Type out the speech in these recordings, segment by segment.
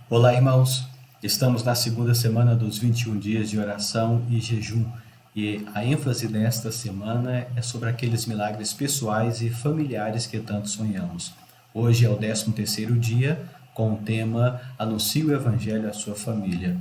Olá, irmãos. Estamos na segunda semana dos 21 dias de oração e jejum. E a ênfase desta semana é sobre aqueles milagres pessoais e familiares que tanto sonhamos. Hoje é o 13º dia, com o tema Anuncie o Evangelho à sua família,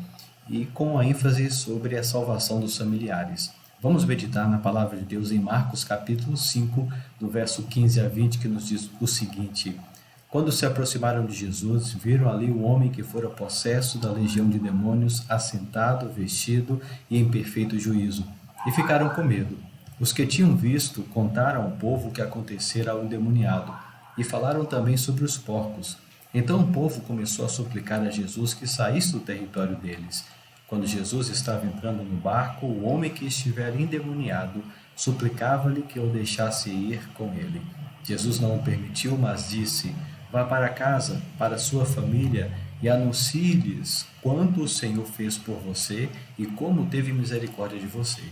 e com a ênfase sobre a salvação dos familiares. Vamos meditar na palavra de Deus em Marcos capítulo 5, do verso 15 a 20, que nos diz o seguinte: Quando se aproximaram de Jesus, viram ali o homem que fora possesso da legião de demônios, assentado, vestido e em perfeito juízo, e ficaram com medo. Os que tinham visto contaram ao povo o que acontecera ao endemoniado, e falaram também sobre os porcos. Então o povo começou a suplicar a Jesus que saísse do território deles. Quando Jesus estava entrando no barco, o homem que estivera endemoniado suplicava-lhe que o deixasse ir com ele. Jesus não o permitiu, mas disse: Vá para casa, para sua família, e anuncie-lhes quanto o Senhor fez por você e como teve misericórdia de você.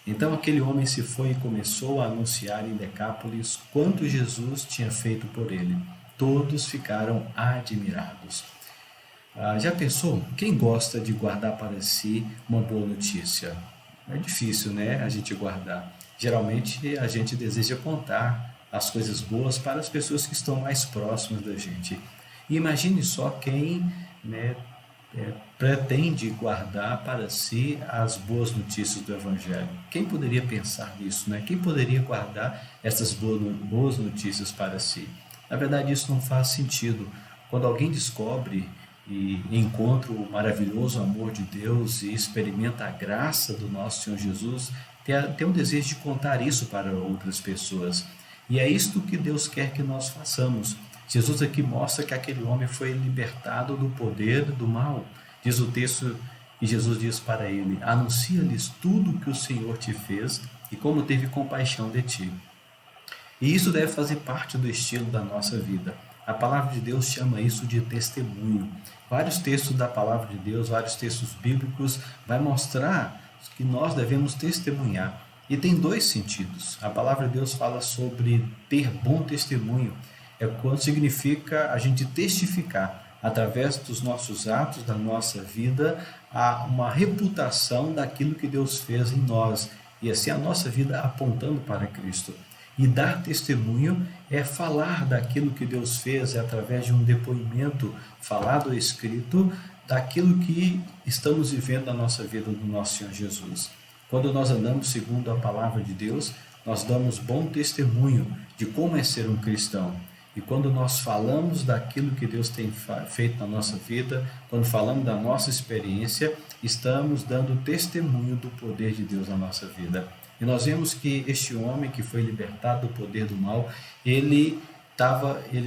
Então aquele homem se foi e começou a anunciar em Decápolis quanto Jesus tinha feito por ele. Todos ficaram admirados. Já pensou? Quem gosta de guardar para si uma boa notícia? É difícil, né? A gente guardar. Geralmente a gente deseja contar as coisas boas para as pessoas que estão mais próximas da gente. E imagine só quem, né, pretende guardar para si as boas notícias do Evangelho. Quem poderia pensar nisso, né? Quem poderia guardar essas boas notícias para si? Na verdade, isso não faz sentido. Quando alguém descobre e encontra o maravilhoso amor de Deus e experimenta a graça do nosso Senhor Jesus, tem um desejo de contar isso para outras pessoas. E é isto que Deus quer que nós façamos. Jesus aqui mostra que aquele homem foi libertado do poder do mal. Diz o texto, e Jesus diz para ele: anuncia-lhes tudo o que o Senhor te fez e como teve compaixão de ti. E isso deve fazer parte do estilo da nossa vida. A palavra de Deus chama isso de testemunho. Vários textos da palavra de Deus, vários textos bíblicos, vai mostrar que nós devemos testemunhar. E tem dois sentidos. A palavra de Deus fala sobre ter bom testemunho. É quando significa a gente testificar, através dos nossos atos, da nossa vida, a uma reputação daquilo que Deus fez em nós. E assim a nossa vida apontando para Cristo. E dar testemunho é falar daquilo que Deus fez, é através de um depoimento falado ou escrito, daquilo que estamos vivendo na nossa vida do nosso Senhor Jesus. Quando nós andamos segundo a palavra de Deus, nós damos bom testemunho de como é ser um cristão. E quando nós falamos daquilo que Deus tem feito na nossa vida, quando falamos da nossa experiência, estamos dando testemunho do poder de Deus na nossa vida. E nós vemos que este homem que foi libertado do poder do mal, ele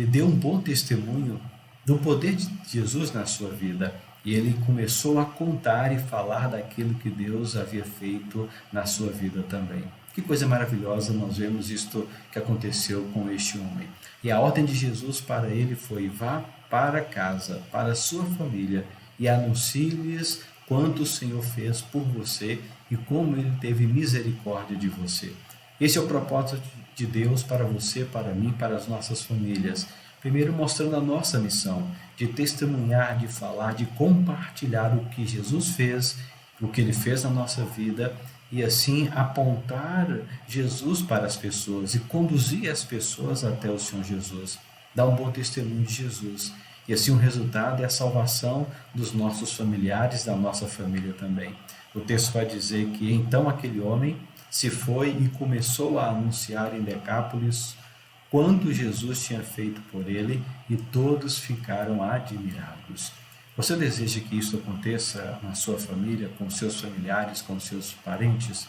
deu um bom testemunho do poder de Jesus na sua vida. E ele começou a contar e falar daquilo que Deus havia feito na sua vida também. Que coisa maravilhosa, nós vemos isto que aconteceu com este homem. E a ordem de Jesus para ele foi: vá para casa, para a sua família, e anuncie-lhes quanto o Senhor fez por você e como ele teve misericórdia de você. Esse é o propósito de Deus para você, para mim, para as nossas famílias. Primeiro, mostrando a nossa missão de testemunhar, de falar, de compartilhar o que Jesus fez, o que ele fez na nossa vida, e assim apontar Jesus para as pessoas e conduzir as pessoas até o Senhor Jesus. Dar um bom testemunho de Jesus. E assim o resultado é a salvação dos nossos familiares, da nossa família também. O texto vai dizer que então aquele homem se foi e começou a anunciar em Decápolis quanto Jesus tinha feito por ele, e todos ficaram admirados. Você deseja que isso aconteça na sua família, com seus familiares, com seus parentes?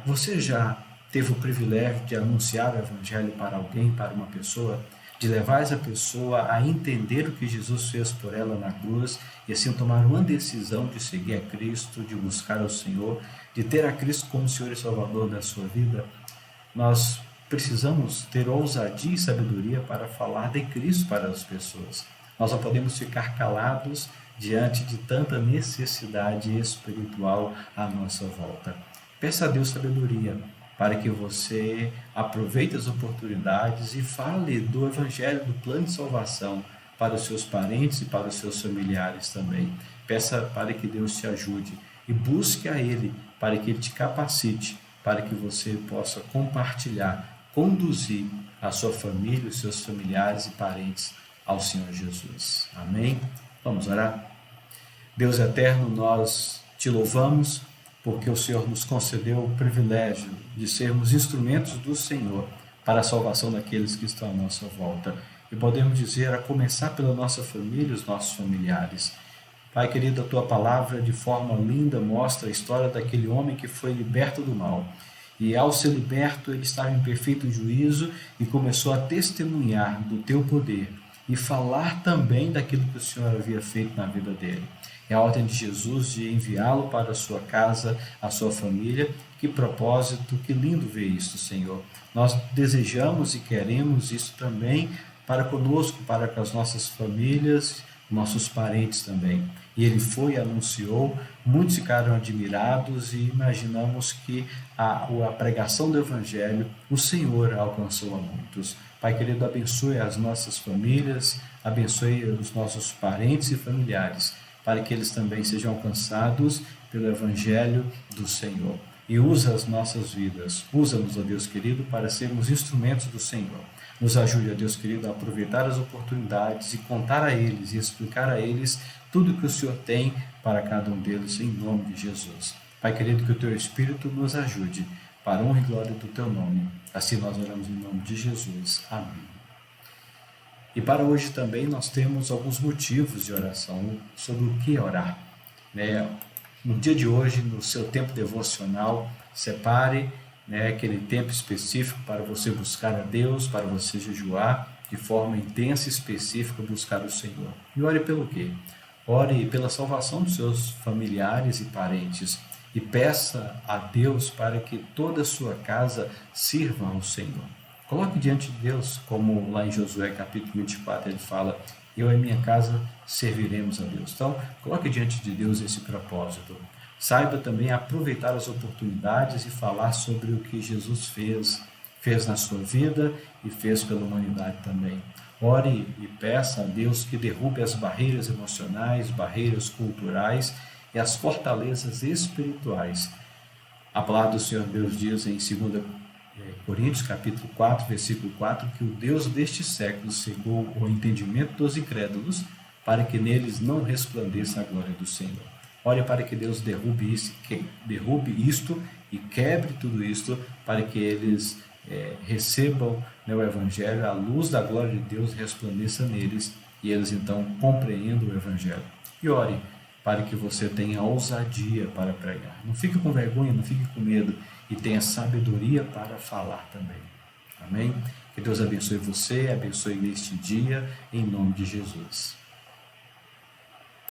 Você já teve o privilégio de anunciar o Evangelho para alguém, para uma pessoa, de levar essa pessoa a entender o que Jesus fez por ela na cruz e assim tomar uma decisão de seguir a Cristo, de buscar o Senhor, de ter a Cristo como Senhor e Salvador da sua vida? Nós precisamos ter ousadia e sabedoria para falar de Cristo para as pessoas. Nós não podemos ficar calados diante de tanta necessidade espiritual à nossa volta. Peça a Deus sabedoria para que você aproveite as oportunidades e fale do Evangelho, do plano de salvação para os seus parentes e para os seus familiares também. Peça para que Deus te ajude e busque a Ele para que Ele te capacite, para que você possa compartilhar, conduzir a sua família, os seus familiares e parentes ao Senhor Jesus. Amém? Vamos orar? Deus eterno, nós te louvamos porque o Senhor nos concedeu o privilégio de sermos instrumentos do Senhor para a salvação daqueles que estão à nossa volta. E podemos dizer, a começar pela nossa família e os nossos familiares. Pai querido, a tua palavra de forma linda mostra a história daquele homem que foi liberto do mal. E ao ser liberto, ele estava em perfeito juízo e começou a testemunhar do teu poder e falar também daquilo que o Senhor havia feito na vida dele. É a ordem de Jesus de enviá-lo para a sua casa, a sua família. Que propósito, que lindo ver isso, Senhor. Nós desejamos e queremos isso também para conosco, para com as nossas famílias, nossos parentes também. E ele foi e anunciou, muitos ficaram admirados e imaginamos que a pregação do Evangelho, o Senhor alcançou a muitos. Pai querido, abençoe as nossas famílias, abençoe os nossos parentes e familiares, para que eles também sejam alcançados pelo Evangelho do Senhor. E usa as nossas vidas, usa-nos, ó Deus querido, para sermos instrumentos do Senhor. Nos ajude, ó Deus querido, a aproveitar as oportunidades e contar a eles e explicar a eles tudo que o Senhor tem para cada um deles, em nome de Jesus. Pai querido, que o Teu Espírito nos ajude, para a honra e glória do Teu nome. Assim nós oramos em nome de Jesus. Amém. E para hoje também nós temos alguns motivos de oração sobre o que orar. No dia de hoje, no seu tempo devocional, separe aquele tempo específico para você buscar a Deus, para você jejuar de forma intensa e específica, buscar o Senhor. E ore pelo quê? Ore pela salvação dos seus familiares e parentes e peça a Deus para que toda a sua casa sirva ao Senhor. Coloque diante de Deus, como lá em Josué capítulo 24 ele fala: eu e minha casa serviremos a Deus. Então, coloque diante de Deus esse propósito. Saiba também aproveitar as oportunidades e falar sobre o que Jesus fez na sua vida e fez pela humanidade também. Ore e peça a Deus que derrube as barreiras emocionais, barreiras culturais e as fortalezas espirituais. A palavra do Senhor Deus diz em 2 Coríntios capítulo 4, versículo 4, que o Deus deste século cegou o entendimento dos incrédulos, para que neles não resplandeça a glória do Senhor. Ore para que Deus derrube isto e quebre tudo isto, para que eles recebam o Evangelho, a luz da glória de Deus resplandeça neles, e eles então compreendam o Evangelho. E ore para que você tenha ousadia para pregar. Não fique com vergonha, não fique com medo, e tenha sabedoria para falar também. Amém? Que Deus abençoe você, abençoe neste dia, em nome de Jesus.